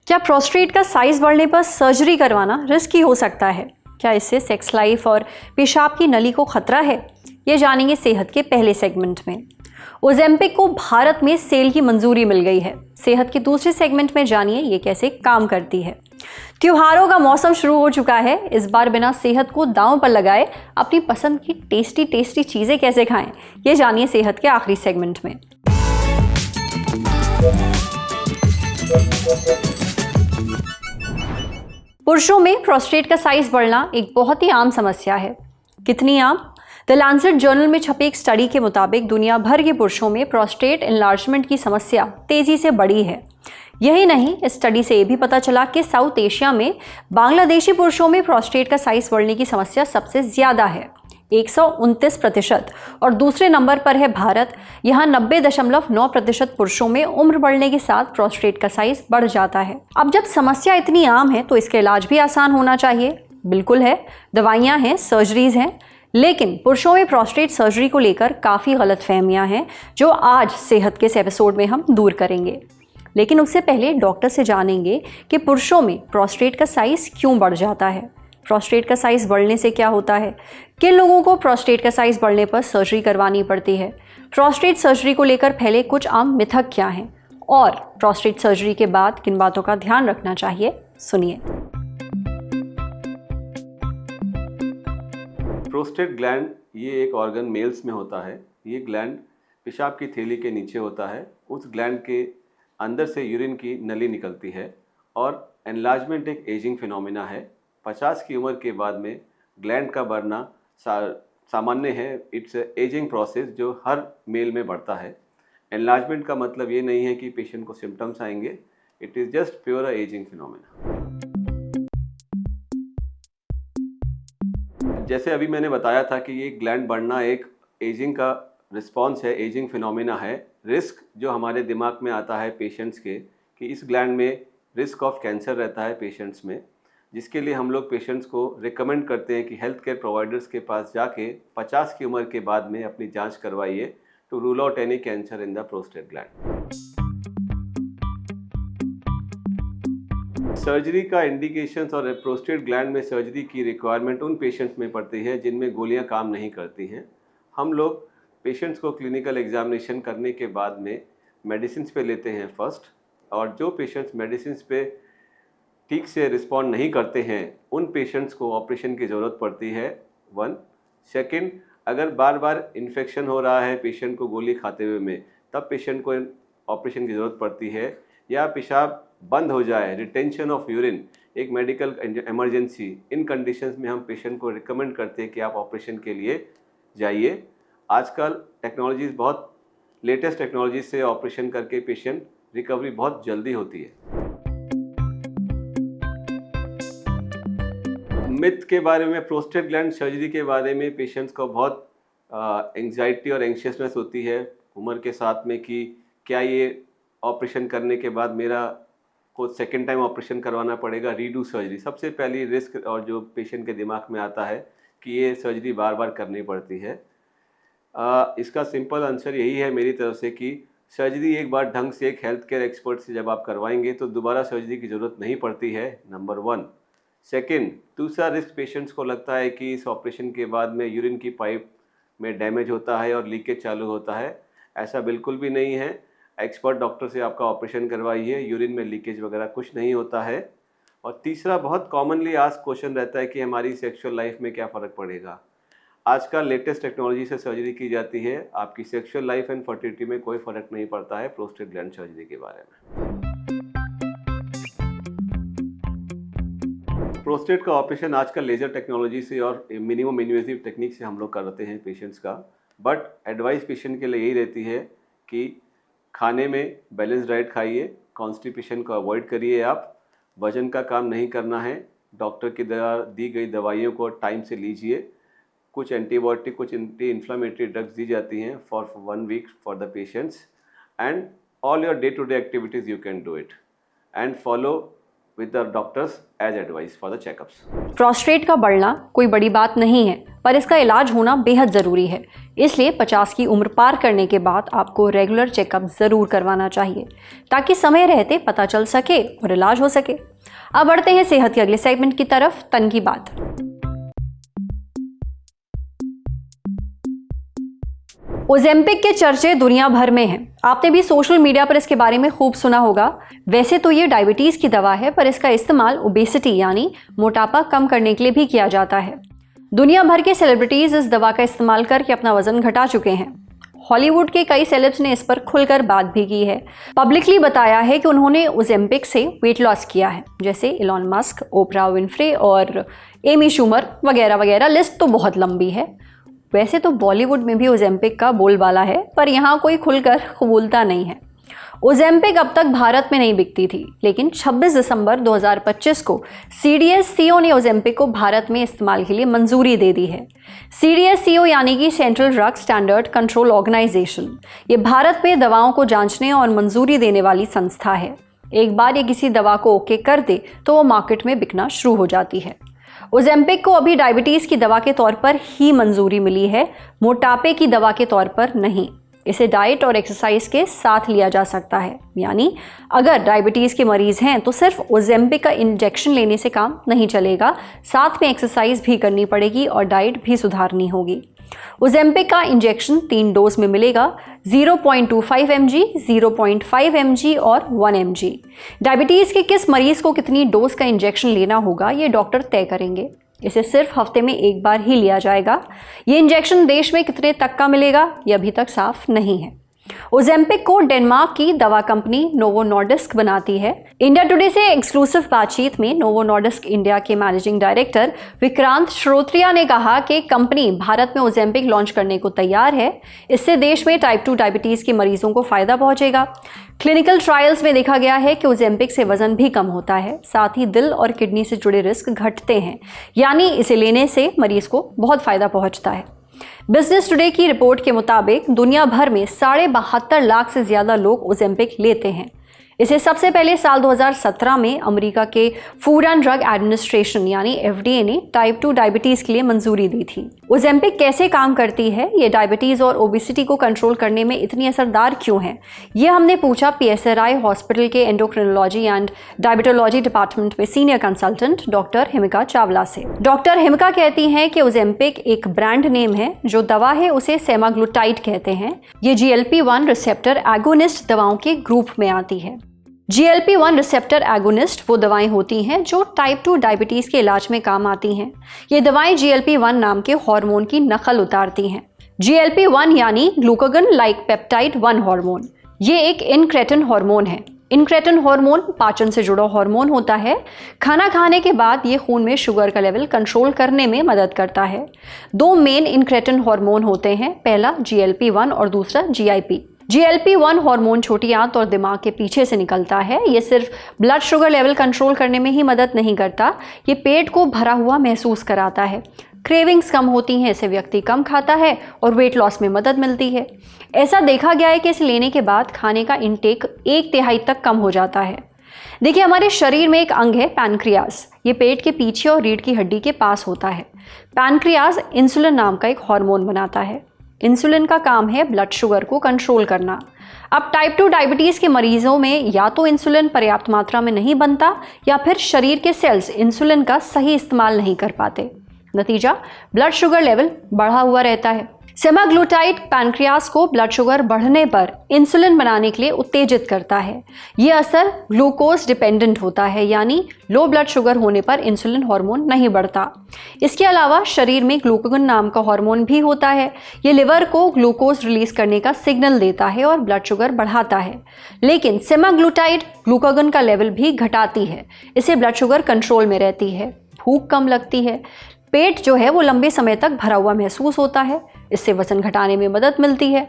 क्या प्रोस्टेट का साइज बढ़ने पर सर्जरी करवाना रिस्की हो सकता है? क्या इससे सेक्स लाइफ और पेशाब की नली को खतरा है? ये जानेंगे सेहत के पहले सेगमेंट में। ओजेम्पिक को भारत में सेल की मंजूरी मिल गई है। सेहत के दूसरे सेगमेंट में जानिए ये कैसे काम करती है। त्योहारों का मौसम शुरू हो चुका है। इस बार बिना सेहत को दांव पर लगाए अपनी पसंद की टेस्टी टेस्टी चीजें कैसे खाएं, ये जानिए सेहत के आखिरी सेगमेंट में। पुरुषों में प्रोस्टेट का साइज बढ़ना एक बहुत ही आम समस्या है। कितनी आम? द लैंसेट जर्नल में छपी एक स्टडी के मुताबिक दुनिया भर के पुरुषों में प्रोस्टेट एनलार्जमेंट की समस्या तेजी से बढ़ी है। यही नहीं, इस स्टडी से यह भी पता चला कि साउथ एशिया में बांग्लादेशी पुरुषों में प्रोस्टेट का साइज बढ़ने की समस्या सबसे ज्यादा है, 129%, और दूसरे नंबर पर है भारत। यहाँ 90.9% पुरुषों में उम्र बढ़ने के साथ प्रोस्टेट का साइज बढ़ जाता है। अब जब समस्या इतनी आम है तो इसका इलाज भी आसान होना चाहिए। बिल्कुल है, दवाइयाँ हैं, सर्जरीज हैं, लेकिन पुरुषों में प्रोस्टेट सर्जरी को लेकर काफ़ी गलतफहमियां हैं जो आज सेहत के इस एपिसोड में हम दूर करेंगे। लेकिन उससे पहले डॉक्टर से जानेंगे कि पुरुषों में प्रोस्टेट का साइज क्यों बढ़ जाता है, प्रोस्टेट का साइज बढ़ने से क्या होता है, किन लोगों को प्रोस्टेट का साइज बढ़ने पर सर्जरी करवानी पड़ती है, प्रोस्टेट सर्जरी को लेकर फैले कुछ आम मिथक क्या हैं, और प्रोस्टेट सर्जरी के बाद किन बातों का ध्यान रखना चाहिए, सुनिए। प्रोस्टेट ग्लैंड ये एक ऑर्गन मेल्स में होता है। ये ग्लैंड पेशाब की थैली के नीचे होता है। उस ग्लैंड के अंदर से यूरिन की नली निकलती है और एनलार्जमेंट एक एजिंग फिनोमिना है। 50 की उम्र के बाद में ग्लैंड का बढ़ना सामान्य है। इट्स एजिंग प्रोसेस जो हर मेल में बढ़ता है। एनलार्जमेंट का मतलब ये नहीं है कि पेशेंट को सिम्टम्स आएंगे, it is just pure ageing phenomena. जैसे अभी मैंने बताया था कि ये ग्लैंड बढ़ना एक एजिंग का रिस्पॉन्स है, एजिंग फिनोमिना है। रिस्क जो हमारे दिमाग में आता है पेशेंट्स के कि इस ग्लैंड में रिस्क ऑफ कैंसर रहता है पेशेंट्स में, जिसके लिए हम लोग पेशेंट्स को रिकमेंड करते हैं कि हेल्थ केयर प्रोवाइडर्स के पास जाके 50 की उम्र के बाद में अपनी जांच करवाइए to rule out any cancer in the prostate gland. Surgery का इंडिकेशंस और प्रोस्टेट ग्लैंड में सर्जरी की रिक्वायरमेंट उन पेशेंट्स में पड़ती है जिनमें गोलियां काम नहीं करती हैं। हम लोग पेशेंट्स को क्लिनिकल एग्जामिनेशन करने के बाद में मेडिसिन पे लेते हैं फर्स्ट, और जो पेशेंट्स मेडिसिन पे ठीक से रिस्पॉन्ड नहीं करते हैं उन पेशेंट्स को ऑपरेशन की ज़रूरत पड़ती है। 1 सेकेंड, अगर बार बार इन्फेक्शन हो रहा है पेशेंट को गोली खाते हुए में, तब पेशेंट को ऑपरेशन की ज़रूरत पड़ती है। या पेशाब बंद हो जाए, रिटेंशन ऑफ यूरिन, एक मेडिकल इमरजेंसी, इन कंडीशंस में हम पेशेंट को रिकमेंड करते हैं कि आप ऑपरेशन के लिए जाइए। आजकल टेक्नोलॉजीज़ बहुत लेटेस्ट टेक्नोलॉजी से ऑपरेशन करके पेशेंट रिकवरी बहुत जल्दी होती है। मिथ के बारे में, प्रोस्टेट ग्लैंड सर्जरी के बारे में पेशेंट्स को बहुत एंग्जाइटी और एंशियसनेस होती है उम्र के साथ में कि क्या ये ऑपरेशन करने के बाद मेरा को सेकेंड टाइम ऑपरेशन करवाना पड़ेगा, रीडू सर्जरी। सबसे पहली रिस्क और जो पेशेंट के दिमाग में आता है कि ये सर्जरी बार बार करनी पड़ती है। इसका सिंपल आंसर यही है मेरी तरफ से कि सर्जरी एक बार ढंग से एक हेल्थ केयर एक्सपर्ट से जब आप करवाएंगे तो दोबारा सर्जरी की ज़रूरत नहीं पड़ती है, नंबर 1। सेकेंड, दूसरा रिस्क पेशेंट्स को लगता है कि इस ऑपरेशन के बाद में यूरिन की पाइप में डैमेज होता है और लीकेज चालू होता है। ऐसा बिल्कुल भी नहीं है। एक्सपर्ट डॉक्टर से आपका ऑपरेशन करवाइए, यूरिन में लीकेज वगैरह कुछ नहीं होता है। और तीसरा बहुत कॉमनली आस्क्ड क्वेश्चन रहता है कि हमारी सेक्सुअल लाइफ में क्या फ़र्क पड़ेगा। आजकल लेटेस्ट टेक्नोलॉजी से सर्जरी की जाती है, आपकी सेक्सुअल लाइफ एंड फर्टिलिटी में कोई फ़र्क नहीं पड़ता है प्रोस्टेट ग्लैंड सर्जरी के बारे में। प्रोस्टेट का ऑपरेशन आजकल लेज़र टेक्नोलॉजी से और मिनिमम इन्वेसिव टेक्निक से हम लोग करते हैं पेशेंट्स का। बट एडवाइस पेशेंट के लिए यही रहती है कि खाने में बैलेंस डाइट खाइए, कॉन्स्टिपेशन को अवॉइड करिए, आप वजन का काम नहीं करना है, डॉक्टर की द्वारा दी गई दवाइयों को टाइम से लीजिए। कुछ एंटीबायोटिक, कुछ एंटी इन्फ्लामेटरी ड्रग्स दी जाती हैं for 1 week for the patients, and all your day to day activities you can do it and follow with the doctors as advice for the checkups. प्रोस्टेट का बढ़ना कोई बड़ी बात नहीं है, पर इसका इलाज होना बेहद ज़रूरी है। इसलिए 50 की उम्र पार करने के बाद आपको रेगुलर चेकअप ज़रूर करवाना चाहिए ताकि समय रहते पता चल सके और इलाज हो सके। अब बढ़ते हैं सेहत के अगले सेगमेंट की तरफ, तन की बात। ओजेम्पिक के चर्चे दुनिया भर में हैं। आपने भी सोशल मीडिया पर इसके बारे में खूब सुना होगा। वैसे तो ये डायबिटीज़ की दवा है, पर इसका इस्तेमाल ओबेसिटी यानी मोटापा कम करने के लिए भी किया जाता है। दुनिया भर के सेलिब्रिटीज़ इस दवा का इस्तेमाल करके अपना वजन घटा चुके हैं। हॉलीवुड के कई सेलेब्स ने इस पर खुलकर बात भी की है, पब्लिकली बताया है कि उन्होंने ओजेम्पिक से वेट लॉस किया है, जैसे इलॉन मस्क, ओपरा विनफ्रे और एमी शूमर वगैरह वगैरह। लिस्ट तो बहुत लंबी है। वैसे तो बॉलीवुड में भी ओजेम्पिक का बोलबाला है, पर यहाँ कोई खुलकर कबूलता नहीं है। ओजेम्पिक अब तक भारत में नहीं बिकती थी, लेकिन 26 दिसंबर 2025 को CDSCO ने ओजेम्पिक को भारत में इस्तेमाल के लिए मंजूरी दे दी है। CDSCO यानी कि central drug standard control organisation, ये भारत में दवाओं को जांचने और मंजूरी देने वाली संस्था है। एक बार ये किसी दवा को ओके कर दे तो वो मार्केट में बिकना शुरू हो जाती है। ओजेम्पिक को अभी डायबिटीज़ की दवा के तौर पर ही मंजूरी मिली है, मोटापे की दवा के तौर पर नहीं। इसे डाइट और एक्सरसाइज के साथ लिया जा सकता है, यानी अगर डायबिटीज़ के मरीज़ हैं तो सिर्फ ओजेम्पिक का इंजेक्शन लेने से काम नहीं चलेगा, साथ में एक्सरसाइज भी करनी पड़ेगी और डाइट भी सुधारनी होगी। ओजेम्पिक का इंजेक्शन 3 डोज में मिलेगा, 0.25 mg, 0.5 mg और 1 mg। डायबिटीज़ के किस मरीज़ को कितनी डोज का इंजेक्शन लेना होगा ये डॉक्टर तय करेंगे। इसे सिर्फ हफ्ते में एक बार ही लिया जाएगा। ये इंजेक्शन देश में कितने तक का मिलेगा ये अभी तक साफ नहीं है। ओजेम्पिक को डेनमार्क की दवा कंपनी नोवो नॉर्डिस्क बनाती है। इंडिया टुडे से एक्सक्लूसिव बातचीत में नोवो नॉर्डिस्क इंडिया के मैनेजिंग डायरेक्टर विक्रांत श्रोत्रिया ने कहा कि कंपनी भारत में ओजेम्पिक लॉन्च करने को तैयार है। इससे देश में टाइप 2 डायबिटीज़ के मरीजों को फायदा पहुंचेगा। क्लिनिकल ट्रायल्स में देखा गया है कि ओजेम्पिक से वजन भी कम होता है, साथ ही दिल और किडनी से जुड़े रिस्क घटते हैं, यानी इसे लेने से मरीज को बहुत फायदा पहुंचता है। बिजनेस टुडे की रिपोर्ट के मुताबिक दुनिया भर में 72.5 लाख से ज़्यादा लोग ओजेम्पिक लेते हैं। इसे सबसे पहले साल 2017 में अमेरिका के फूड एंड ड्रग एडमिनिस्ट्रेशन यानी FDA ने टाइप 2 डायबिटीज़ के लिए मंजूरी दी थी। ओजेम्पिक कैसे काम करती है, ये डायबिटीज़ और ओबेसिटी को कंट्रोल करने में इतनी असरदार क्यों है, ये हमने पूछा PSRI हॉस्पिटल के एंडोक्रिनोलॉजी एंड डायबिटोलॉजी डिपार्टमेंट में senior consultant doctor Himika Chawla से। डॉक्टर हिमिका कहती हैं कि ओजेम्पिक एक ब्रांड नेम है, जो दवा है उसे सेमाग्लूटाइड कहते हैं। ये GLP-1 रिसेप्टर एगोनिस्ट दवाओं के ग्रुप में आती है। GLP-1 रिसेप्टर एगोनिस्ट वो दवाएं होती हैं जो टाइप 2 डायबिटीज़ के इलाज में काम आती हैं। ये दवाएं GLP-1 नाम के हार्मोन की नकल उतारती हैं। GLP-1 यानी ग्लूकागन लाइक पेप्टाइड 1 हार्मोन। ये एक इनक्रेटिन हार्मोन है। इनक्रेटिन हार्मोन पाचन से जुड़ा हार्मोन होता है। खाना खाने के बाद ये खून में शुगर का लेवल कंट्रोल करने में मदद करता है। 2 मेन इनक्रेटिन हार्मोन होते हैं, पहला GLP-1 और दूसरा GIP। GLP-1 हार्मोन छोटी आंत और दिमाग के पीछे से निकलता है। ये सिर्फ ब्लड शुगर लेवल कंट्रोल करने में ही मदद नहीं करता, ये पेट को भरा हुआ महसूस कराता है। क्रेविंग्स कम होती हैं, इसे व्यक्ति कम खाता है और वेट लॉस में मदद मिलती है। ऐसा देखा गया है कि इसे लेने के बाद खाने का इंटेक 1/3 तक कम हो जाता है। देखिए, हमारे शरीर में एक अंग है पैनक्रियाज। ये पेट के पीछे और रीढ़ की हड्डी के पास होता है। पैनक्रियाज इंसुलिन नाम का एक हार्मोन बनाता है। इंसुलिन का काम है ब्लड शुगर को कंट्रोल करना। अब टाइप 2 डायबिटीज़ के मरीजों में या तो इंसुलिन पर्याप्त मात्रा में नहीं बनता या फिर शरीर के सेल्स इंसुलिन का सही इस्तेमाल नहीं कर पाते। नतीजा, ब्लड शुगर लेवल बढ़ा हुआ रहता है। सेमाग्लूटाइड पैनक्रियाज को ब्लड शुगर बढ़ने पर इंसुलिन बनाने के लिए उत्तेजित करता है। ये असर ग्लूकोज डिपेंडेंट होता है, यानी लो ब्लड शुगर होने पर इंसुलिन हार्मोन नहीं बढ़ता। इसके अलावा शरीर में ग्लूकागन नाम का हार्मोन भी होता है। ये लिवर को ग्लूकोज रिलीज करने का सिग्नल देता है और ब्लड शुगर बढ़ाता है। लेकिन सेमाग्लूटाइड ग्लूकागन का लेवल भी घटाती है। इससे ब्लड शुगर कंट्रोल में रहती है, भूख कम लगती है, पेट जो है वो लंबे समय तक भरा हुआ महसूस होता है। इससे वजन घटाने में मदद मिलती है।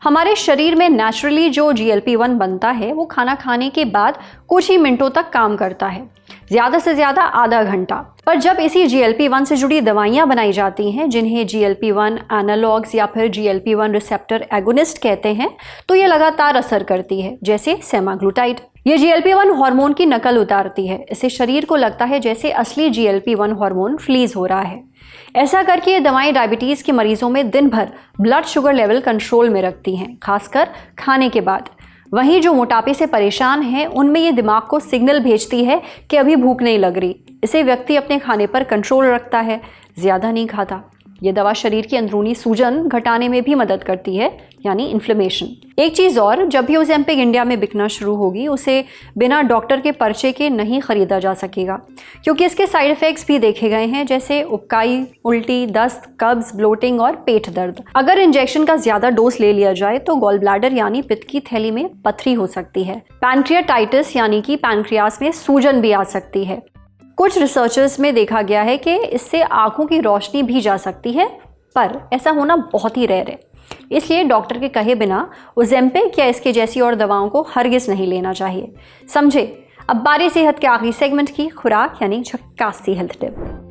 हमारे शरीर में नेचुरली जो GLP-1 बनता है वो खाना खाने के बाद कुछ ही मिनटों तक काम करता है, ज़्यादा से ज़्यादा आधा घंटा। पर जब इसी GLP-1 से जुड़ी दवाइयाँ बनाई जाती हैं, जिन्हें GLP-1 एनालॉग्स या फिर GLP-1 रिसेप्टर एगोनिस्ट कहते हैं, तो ये लगातार असर करती है, जैसे सेमाग्लूटाइड। ये GLP-1 हार्मोन की नकल उतारती है। इससे शरीर को लगता है जैसे असली GLP-1 हार्मोन रिलीज हो रहा है। ऐसा करके ये दवाएं डायबिटीज़ के मरीजों में दिन भर ब्लड शुगर लेवल कंट्रोल में रखती हैं, खासकर खाने के बाद। वहीं जो मोटापे से परेशान हैं उनमें ये दिमाग को सिग्नल भेजती है कि अभी भूख नहीं लग रही। इसे व्यक्ति अपने खाने पर कंट्रोल रखता है, ज़्यादा नहीं खाता। ये दवा शरीर की अंदरूनी सूजन घटाने में भी मदद करती है, यानी इन्फ्लेमेशन। एक चीज़ और, जब भी ओज़ेम्पिक इंडिया में बिकना शुरू होगी उसे बिना डॉक्टर के पर्चे के नहीं खरीदा जा सकेगा, क्योंकि इसके साइड इफ़ेक्ट्स भी देखे गए हैं, जैसे उबकाई, उल्टी, दस्त, कब्ज, ब्लोटिंग और पेट दर्द। अगर इंजेक्शन का ज़्यादा डोज ले लिया जाए तो गॉल ब्लैडर यानी पित्त की थैली में पथरी हो सकती है। पैंक्रियाटाइटिस यानी कि पैंक्रियास में सूजन भी आ सकती है। कुछ रिसर्चर्स में देखा गया है कि इससे आंखों की रोशनी भी जा सकती है, पर ऐसा होना बहुत ही रेयर है। इसलिए डॉक्टर के कहे बिना ओज़ेम्पिक या इसके जैसी और दवाओं को हरगिज़ नहीं लेना चाहिए। समझे। अब बारी सेहत के आखिरी सेगमेंट की, खुराक यानी झक्कास सी हेल्थ टिप।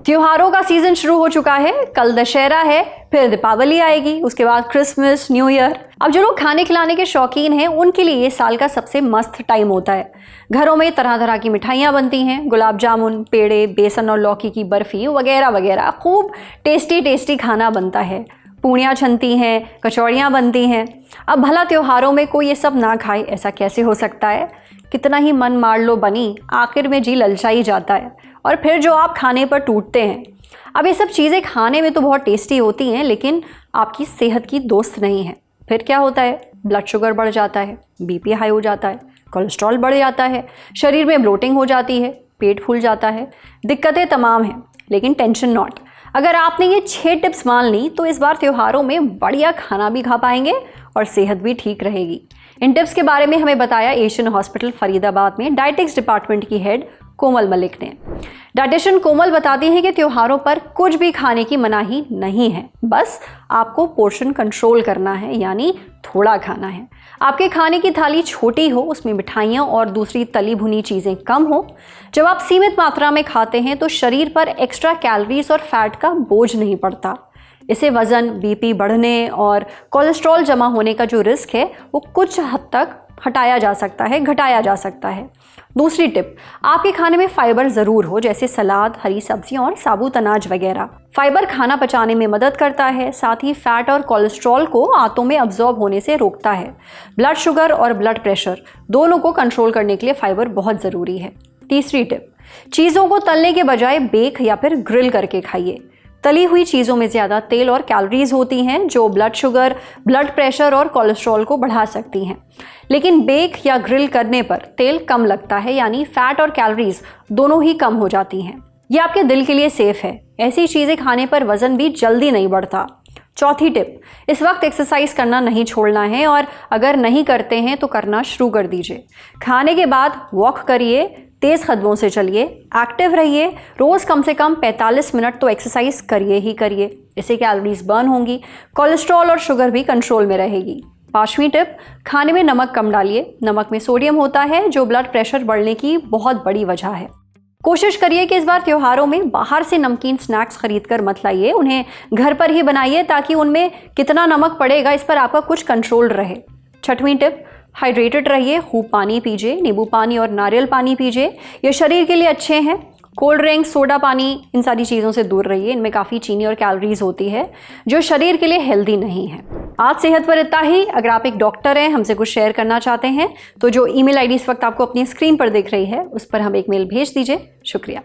त्योहारों का सीजन शुरू हो चुका है। कल दशहरा है, फिर दीपावली आएगी, उसके बाद क्रिसमस, न्यू ईयर। अब जो लोग खाने खिलाने के शौकीन हैं उनके लिए ये साल का सबसे मस्त टाइम होता है। घरों में तरह तरह की मिठाइयाँ बनती हैं, गुलाब जामुन, पेड़े, बेसन और लौकी की बर्फ़ी वगैरह वगैरह। खूब टेस्टी खाना बनता है। पूड़ियाँ छनती हैं, कचौड़ियाँ बनती हैं। अब भला त्योहारों में कोई ये सब ना खाए, ऐसा कैसे हो सकता है? कितना ही मन मार लो बनी, आखिर में जी ललचा ही जाता है, और फिर जो आप खाने पर टूटते हैं। अब ये सब चीज़ें खाने में तो बहुत टेस्टी होती हैं, लेकिन आपकी सेहत की दोस्त नहीं है। फिर क्या होता है? ब्लड शुगर बढ़ जाता है, BP हाई हो जाता है, कोलेस्ट्रॉल बढ़ जाता है, शरीर में ब्लोटिंग हो जाती है, पेट फूल जाता है। दिक्कतें तमाम हैं, लेकिन टेंशन नॉट। अगर आपने ये 6 टिप्स मान ली तो इस बार त्योहारों में बढ़िया खाना भी खा पाएंगे और सेहत भी ठीक रहेगी। इन टिप्स के बारे में हमें बताया एशियन हॉस्पिटल फरीदाबाद में डायटिक्स डिपार्टमेंट की हेड कोमल मलिक ने। डाइटिशियन कोमल बताती हैं कि त्योहारों पर कुछ भी खाने की मनाही नहीं है, बस आपको पोर्शन कंट्रोल करना है, यानी थोड़ा खाना है। आपके खाने की थाली छोटी हो, उसमें मिठाइयाँ और दूसरी तली भुनी चीज़ें कम हो। जब आप सीमित मात्रा में खाते हैं तो शरीर पर एक्स्ट्रा कैलोरीज और फैट का बोझ नहीं पड़ता। इससे वज़न, BP बढ़ने और कोलेस्ट्रॉल जमा होने का जो रिस्क है वो कुछ हद तक हटाया जा सकता है, घटाया जा सकता है। दूसरी टिप, आपके खाने में फाइबर ज़रूर हो, जैसे सलाद, हरी सब्जियां और साबुत अनाज वगैरह। फाइबर खाना पचाने में मदद करता है, साथ ही फैट और कोलेस्ट्रॉल को आंतों में अब्जॉर्ब होने से रोकता है। ब्लड शुगर और ब्लड प्रेशर दोनों को कंट्रोल करने के लिए फाइबर बहुत ज़रूरी है। तीसरी टिप, चीज़ों को तलने के बजाय बेक या फिर ग्रिल करके खाइए। तली हुई चीज़ों में ज़्यादा तेल और कैलोरीज होती हैं जो ब्लड शुगर, ब्लड प्रेशर और कोलेस्ट्रॉल को बढ़ा सकती हैं। लेकिन बेक या ग्रिल करने पर तेल कम लगता है, यानी फैट और कैलोरीज दोनों ही कम हो जाती हैं। ये आपके दिल के लिए सेफ है। ऐसी चीज़ें खाने पर वज़न भी जल्दी नहीं बढ़ता। चौथी टिप, इस वक्त एक्सरसाइज करना नहीं छोड़ना है, और अगर नहीं करते हैं तो करना शुरू कर दीजिए। खाने के बाद वॉक करिए, तेज़ कदमों से चलिए, एक्टिव रहिए। रोज़ कम से कम 45 मिनट तो एक्सरसाइज करिए ही करिए। इससे कैलोरीज बर्न होंगी, कोलेस्ट्रॉल और शुगर भी कंट्रोल में रहेगी। 5वीं टिप, खाने में नमक कम डालिए। नमक में सोडियम होता है जो ब्लड प्रेशर बढ़ने की बहुत बड़ी वजह है। कोशिश करिए कि इस बार त्योहारों में बाहर से नमकीन स्नैक्स खरीद कर मत लाइए, उन्हें घर पर ही बनाइए, ताकि उनमें कितना नमक पड़ेगा इस पर आपका कुछ कंट्रोल रहे। 6वीं टिप, हाइड्रेटेड रहिए, खूब पानी पीजिए। नींबू पानी और नारियल पानी पीजिए, ये शरीर के लिए अच्छे हैं। कोल्ड ड्रिंक्स, सोडा पानी, इन सारी चीज़ों से दूर रहिए। इनमें काफ़ी चीनी और कैलोरीज होती है जो शरीर के लिए हेल्दी नहीं है। आज सेहत पर इतना ही। अगर आप एक डॉक्टर हैं, हमसे कुछ शेयर करना चाहते हैं, तो जो ईमेल आईडी इस वक्त आपको अपनी स्क्रीन पर दिख रही है उस पर हम एक मेल भेज दीजिए। शुक्रिया।